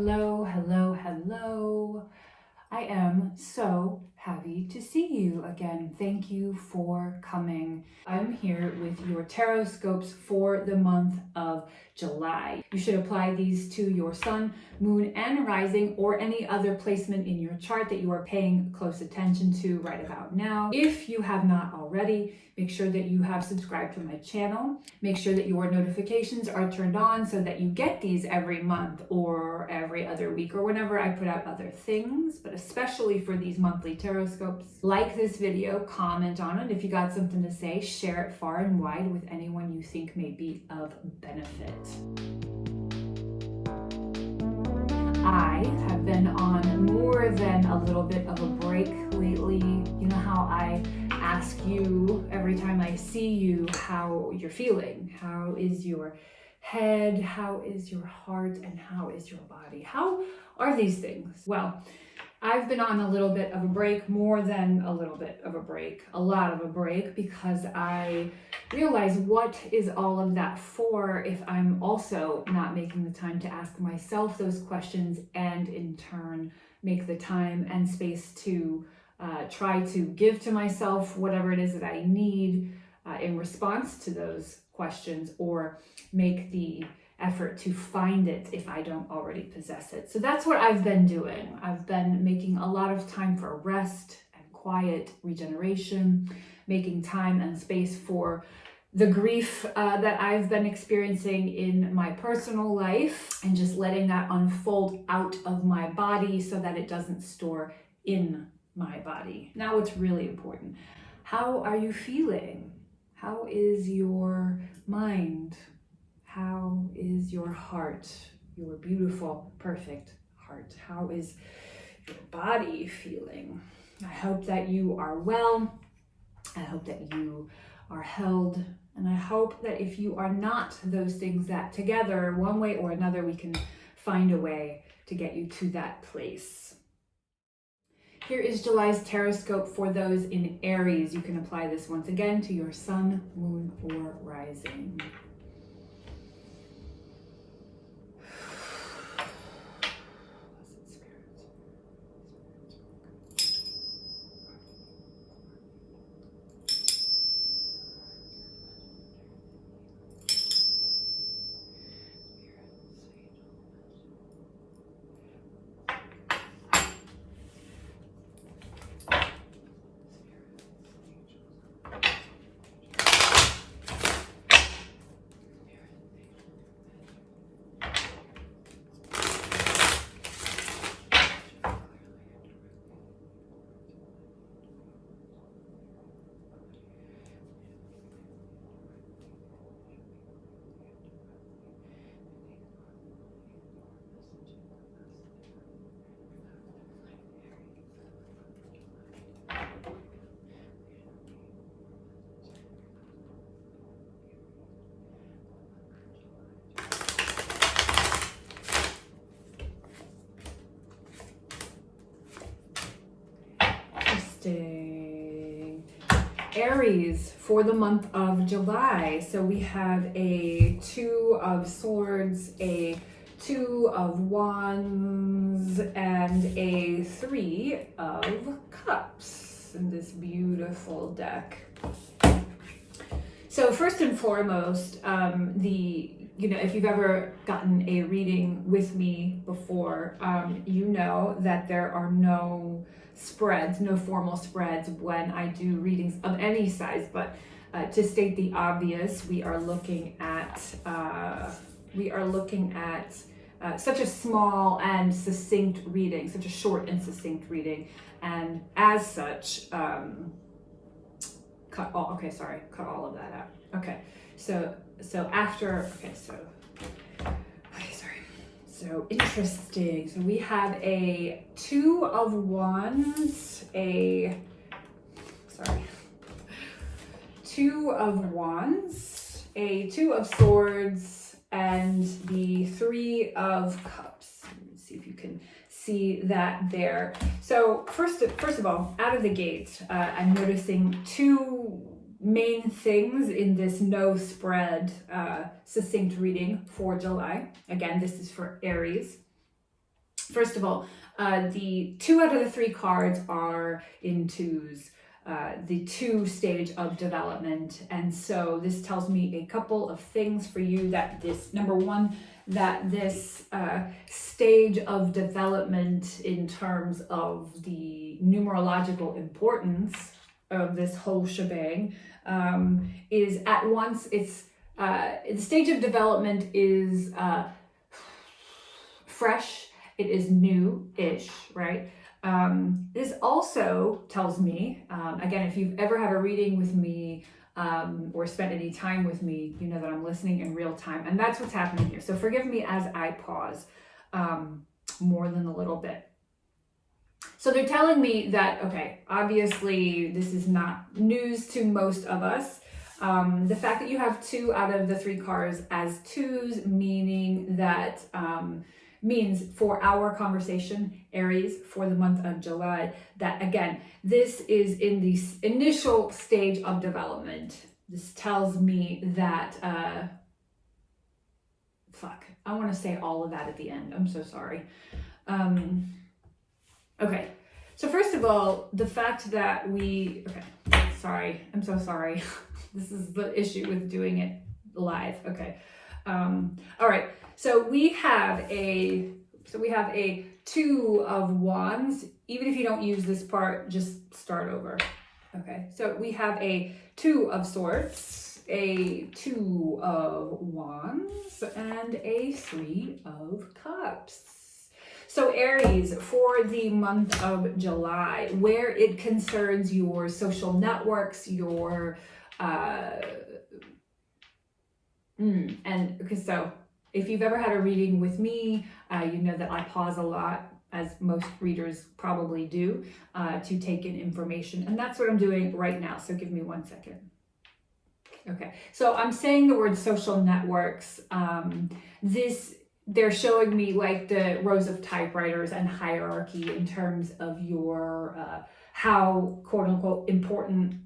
Hello, hello, hello. I am so happy to see you again. Thank you for coming. I'm here with your Tarotscopes for the month of July. You should apply these to your sun, moon, and rising, or any other placement in your chart that you are paying close attention to right about now. If you have not already, make sure that you have subscribed to my channel. Make sure that your notifications are turned on so that you get these every month or every other week or whenever I put out other things, but especially for these monthly Tarotscopes. Like this video, comment on it. If you got something to say, share it far and wide with anyone you think may be of benefit. I have been on more than a little bit of a break lately. You know how I ask you every time I see you how you're feeling. How is your head? How is your heart? And how is your body? How are these things? Well, I've been on a little bit of a break, more than a little bit of a break, a lot of a break, because I realize what is all of that for if I'm also not making the time to ask myself those questions and in turn make the time and space to try to give to myself whatever it is that I need in response to those questions, or make the effort to find it if I don't already possess it. So that's what I've been doing. I've been making a lot of time for rest and quiet, regeneration, making time and space for the grief that I've been experiencing in my personal life, and just letting that unfold out of my body so that it doesn't store in my body. Now, what's really important: how are you feeling? How is your mind? How is your heart, your beautiful, perfect heart? How is your body feeling? I hope that you are well. I hope that you are held. And I hope that if you are not those things, that together, one way or another, we can find a way to get you to that place. Here is July's Tarotscope for those in Aries. You can apply this once again to your sun, moon, or rising. Aries for the month of July. So we have a 2 of Swords, a 2 of Wands, and a 3 of Cups in this beautiful deck. So first and foremost, if you've ever gotten a reading with me before, you know that there are no spreads, no formal spreads when I do readings of any size. But to state the obvious, we are looking at such a small and succinct reading, such a short and succinct reading, and as such, cut all of that out. Okay, so interesting. So we have a 2 of Wands, 2 of Wands, a 2 of Swords, and the 3 of Cups. Let's see if you can see that there. So first of all, out of the gate, I'm noticing 2 main things in this no spread succinct reading for July. Again, this is for Aries. First of all, the 2 out of the 3 cards are in twos, the 2 stage of development. And so this tells me a couple of things for you, that this, number one, that this stage of development in terms of the numerological importance of this whole shebang is at once, it's the stage of development is fresh, it is new-ish, right? This also tells me, again, if you've ever had a reading with me or spent any time with me, you know that I'm listening in real time, and that's what's happening here. So forgive me as I pause more than a little bit. So they're telling me that, okay, obviously this is not news to most of us. The fact that you have 2 out of the 3 cards as 2s, meaning that means for our conversation, Aries, for the month of July, that again, this is in the initial stage of development. This tells me that, I want to say all of that at the end. I'm so sorry. Okay, so first of all, the fact that sorry, I'm so sorry. This is the issue with doing it live. Okay. All right. So we have a 2 of Wands. Even if you don't use this part, just start over. Okay. So we have a 2 of Swords, a 2 of Wands, and a 3 of Cups. So Aries, for the month of July, where it concerns your social networks, your so if you've ever had a reading with me, you know that I pause a lot, as most readers probably do, to take in information. And that's what I'm doing right now. So give me 1 second. Okay, so I'm saying the word social networks. They're showing me like the rows of typewriters and hierarchy in terms of your, how quote unquote important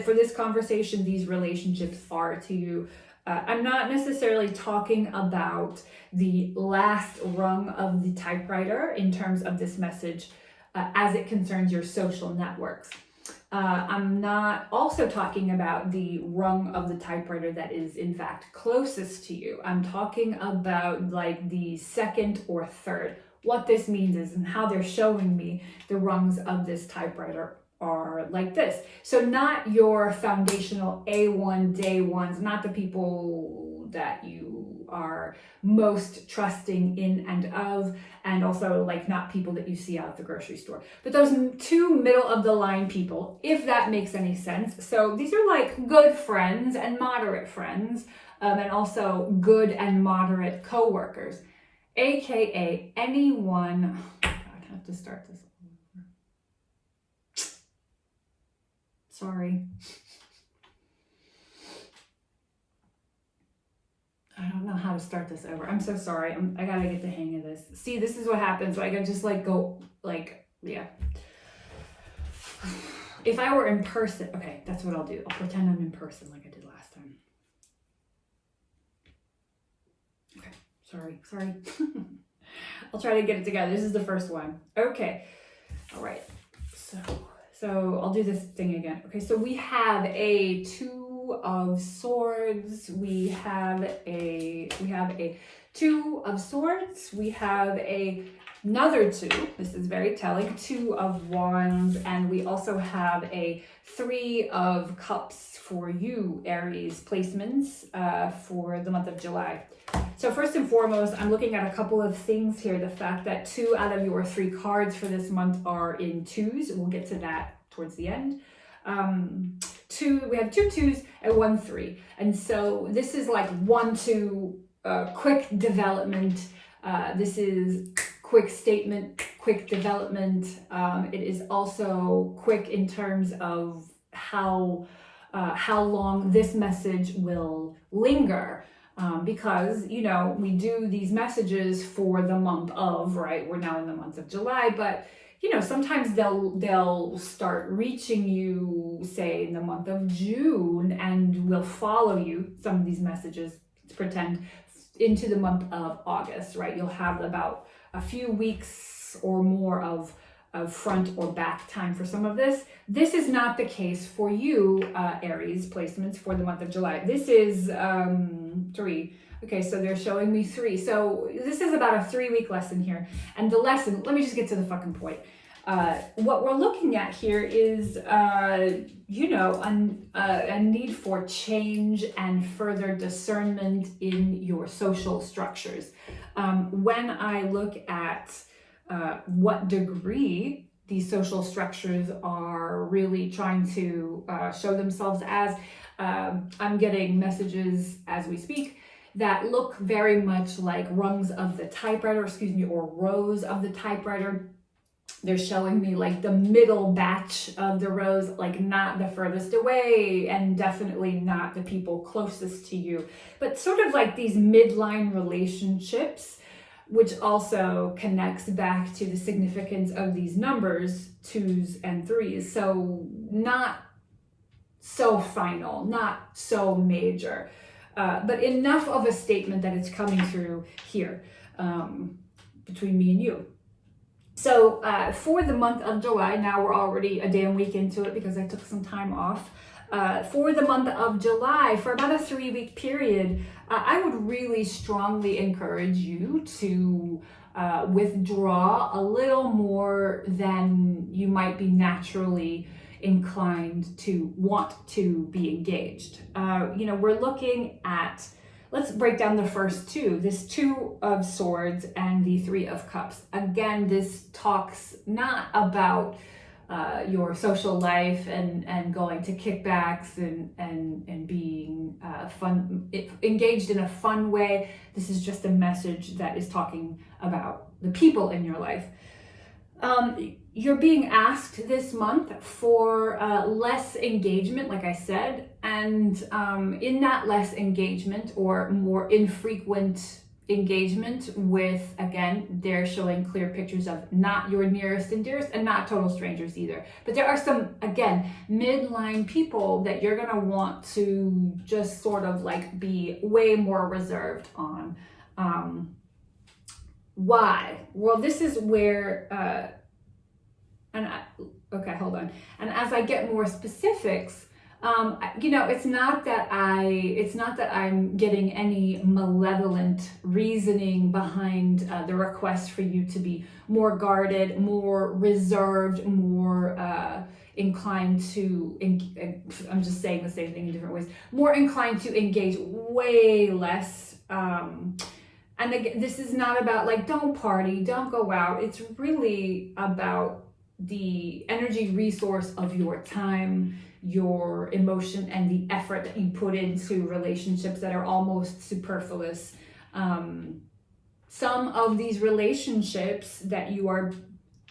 for this conversation, these relationships are to you. I'm not necessarily talking about the last rung of the typewriter in terms of this message as it concerns your social networks. I'm not also talking about the rung of the typewriter that is in fact closest to you. I'm talking about like the second or third. What this means is, and how they're showing me the rungs of this typewriter are like this. So not your foundational A1 day ones, not the people that you are most trusting in and of, and also like not people that you see out at the grocery store, but those 2 middle of the line people, if that makes any sense. So these are like good friends and moderate friends, and also good and moderate co-workers, aka anyone. I have to start this over. Sorry. I don't know how to start this over. I'm so sorry. I gotta get the hang of this. See, this is what happens. Like, I just like go, like, yeah. If I were in person, okay, that's what I'll do. I'll pretend I'm in person like I did last time. Okay, sorry. I'll try to get it together. This is the first one. Okay, all right. So I'll do this thing again. Okay, so we have a 2 of Swords. We have a 2 of Swords. We have another 2. This is very telling. 2 of Wands, and we also have a 3 of Cups for you, Aries placements for the month of July. So first and foremost, I'm looking at a couple of things here. The fact that 2 out of your 3 cards for this month are in 2s. We'll get to that towards the end. We have 2 2s and 1 3. And so this is like 1 2 quick development. This is quick statement, quick development. It is also quick in terms of how long this message will linger. Because, you know, we do these messages for the month of, right? We're now in the month of July, but, you know, sometimes they'll start reaching you, say, in the month of June, and will follow you. Some of these messages, let's pretend, into the month of August, right? You'll have about a few weeks or more of front or back time for some of this. This is not the case for you, Aries placements for the month of July. This is 3. Okay, so they're showing me 3. So this is about a 3-week lesson here. And the lesson, let me just get to the fucking point. What we're looking at here is, you know, a need for change and further discernment in your social structures. When I look at what degree these social structures are really trying to show themselves as, I'm getting messages as we speak that look very much like rungs of the typewriter, or rows of the typewriter. They're showing me like the middle batch of the rows, like not the furthest away and definitely not the people closest to you, but sort of like these midline relationships, which also connects back to the significance of these numbers, 2s and 3s. So not so final, not so major, but enough of a statement that it's coming through here between me and you. So for the month of July, now we're already a damn week into it because I took some time off. For the month of July, for about a 3-week period, I would really strongly encourage you to withdraw a little more than you might be naturally inclined to want to be engaged. You know, we're looking at, let's break down the first 2, this 2 of Swords and the 3 of Cups. Again, this talks not about your social life and going to kickbacks and being engaged in a fun way. This is just a message that is talking about the people in your life. You're being asked this month for less engagement, like I said, and in that less engagement or more infrequent engagement with, again, they're showing clear pictures of not your nearest and dearest and not total strangers either. But there are some, again, midline people that you're gonna want to just sort of like be way more reserved on. Why? Well, this is where, okay, hold on. And as I get more specifics, you know, it's not that I'm getting any malevolent reasoning behind the request for you to be more guarded, more reserved, more inclined to, I'm just saying the same thing in different ways, more inclined to engage way less. And again, this is not about like, don't party, don't go out. It's really about the energy resource of your time, your emotion, and the effort that you put into relationships that are almost superfluous. Some of these relationships that you are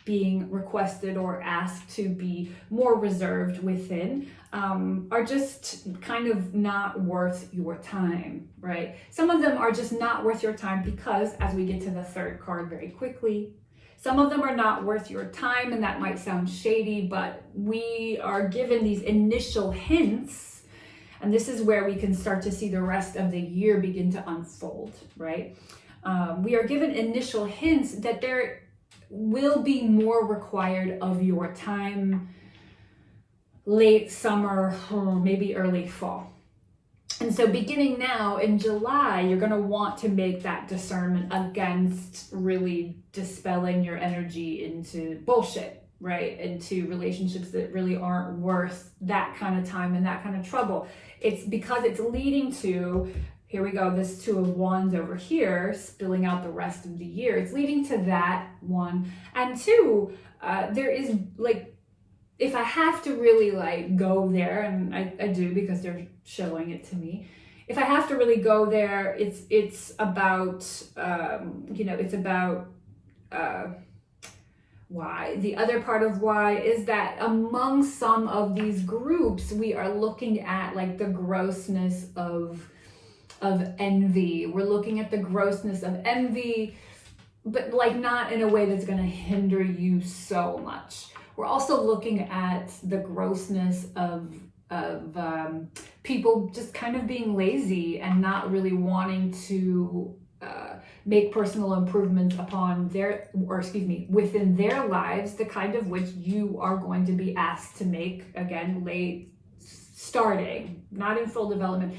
being requested or asked to be more reserved within are just kind of not worth your time, right? Some of them are just not worth your time because, as we get to the 3rd card very quickly, some of them are not worth your time, and that might sound shady, but we are given these initial hints, and this is where we can start to see the rest of the year begin to unfold, right? We are given initial hints that there will be more required of your time late summer or maybe early fall. And so beginning now in July, you're going to want to make that discernment against really dispelling your energy into bullshit, right? Into relationships that really aren't worth that kind of time and that kind of trouble. It's because it's leading to, here we go, this 2 of Wands over here, spilling out the rest of the year. It's leading to that, 1. And 2, there is like, if I have to really like go there, and I do because they're showing it to me, if I have to really go there, it's about, you know, it's about why. The other part of why is that among some of these groups, we are looking at like the grossness of envy. We're looking at the grossness of envy, but like not in a way that's going to hinder you so much. We're also looking at the grossness of people just kind of being lazy and not really wanting to make personal improvements upon within their lives, the kind of which you are going to be asked to make, again, starting, not in full development,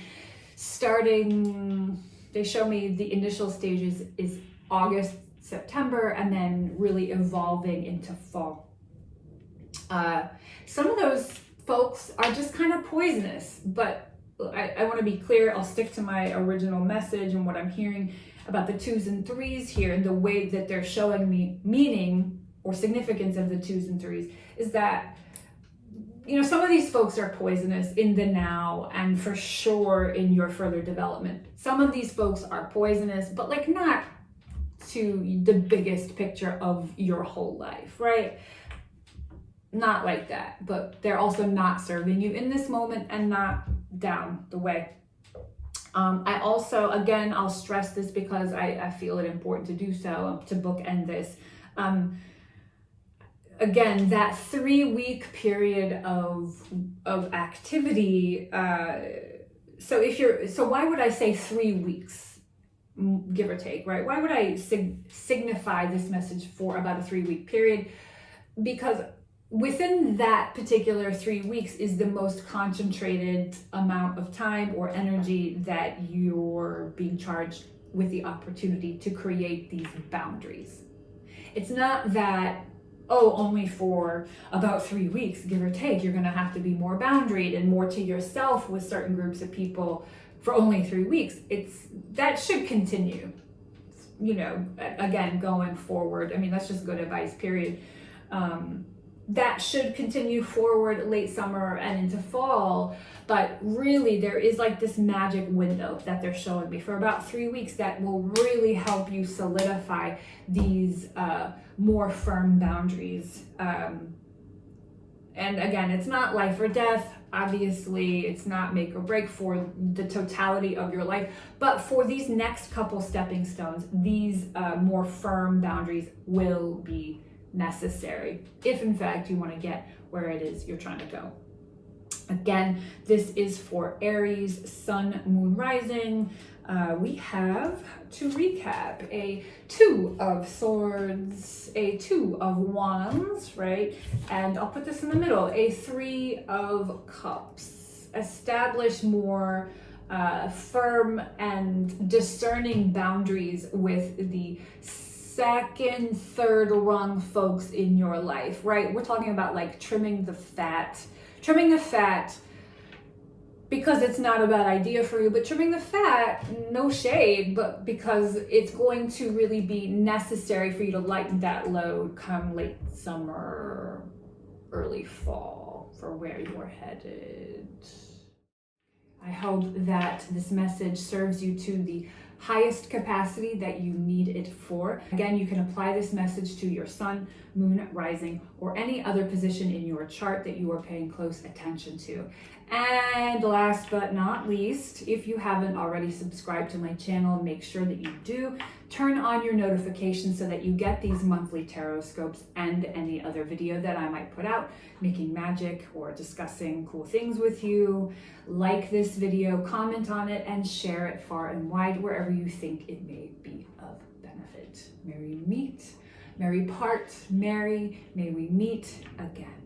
starting, they show me the initial stages is August, September, and then really evolving into fall. Some of those folks are just kind of poisonous, but I want to be clear. I'll stick to my original message and what I'm hearing about the 2s and 3s here, and the way that they're showing me meaning or significance of the 2s and 3s is that, you know, some of these folks are poisonous in the now and for sure in your further development. Some of these folks are poisonous, but like not to the biggest picture of your whole life, right? Not like that, but they're also not serving you in this moment and not down the way. I also, again, I'll stress this because I feel it important to do so, to bookend this. Again, that 3-week period of activity. So why would I say 3 weeks, give or take, right? Why would I signify this message for about a 3-week period? Because within that particular 3 weeks is the most concentrated amount of time or energy that you're being charged with the opportunity to create these boundaries. It's not that, only for about 3 weeks, give or take, you're going to have to be more boundaried and more to yourself with certain groups of people for only 3 weeks. That should continue, you know, again, going forward. I mean, that's just good advice, period. That should continue forward late summer and into fall, but really there is like this magic window that they're showing me for about 3 weeks that will really help you solidify these more firm boundaries. And again, it's not life or death. Obviously, it's not make or break for the totality of your life, but for these next couple stepping stones, these more firm boundaries will be necessary if in fact you want to get where it is you're trying to go. Again, this is for Aries, Sun, Moon, Rising. We have, to recap, a 2 of Swords, a 2 of Wands, right? And I'll put this in the middle, a 3 of Cups. Establish more firm and discerning boundaries with the second, third rung folks in your life, right? We're talking about like trimming the fat because it's not a bad idea for you, but trimming the fat, no shade, but because it's going to really be necessary for you to lighten that load come late summer, early fall for where you're headed. I hope that this message serves you to the highest capacity that you need it for. Again, you can apply this message to your sun, moon, rising, or any other position in your chart that you are paying close attention to. And last but not least, if you haven't already subscribed to my channel, make sure that you do. Turn on your notifications so that you get these monthly Tarotscopes and any other video that I might put out, making magic or discussing cool things with you. Like this video, comment on it, and share it far and wide wherever you think it may be of benefit. Merry meet, merry part, merry, may we meet again.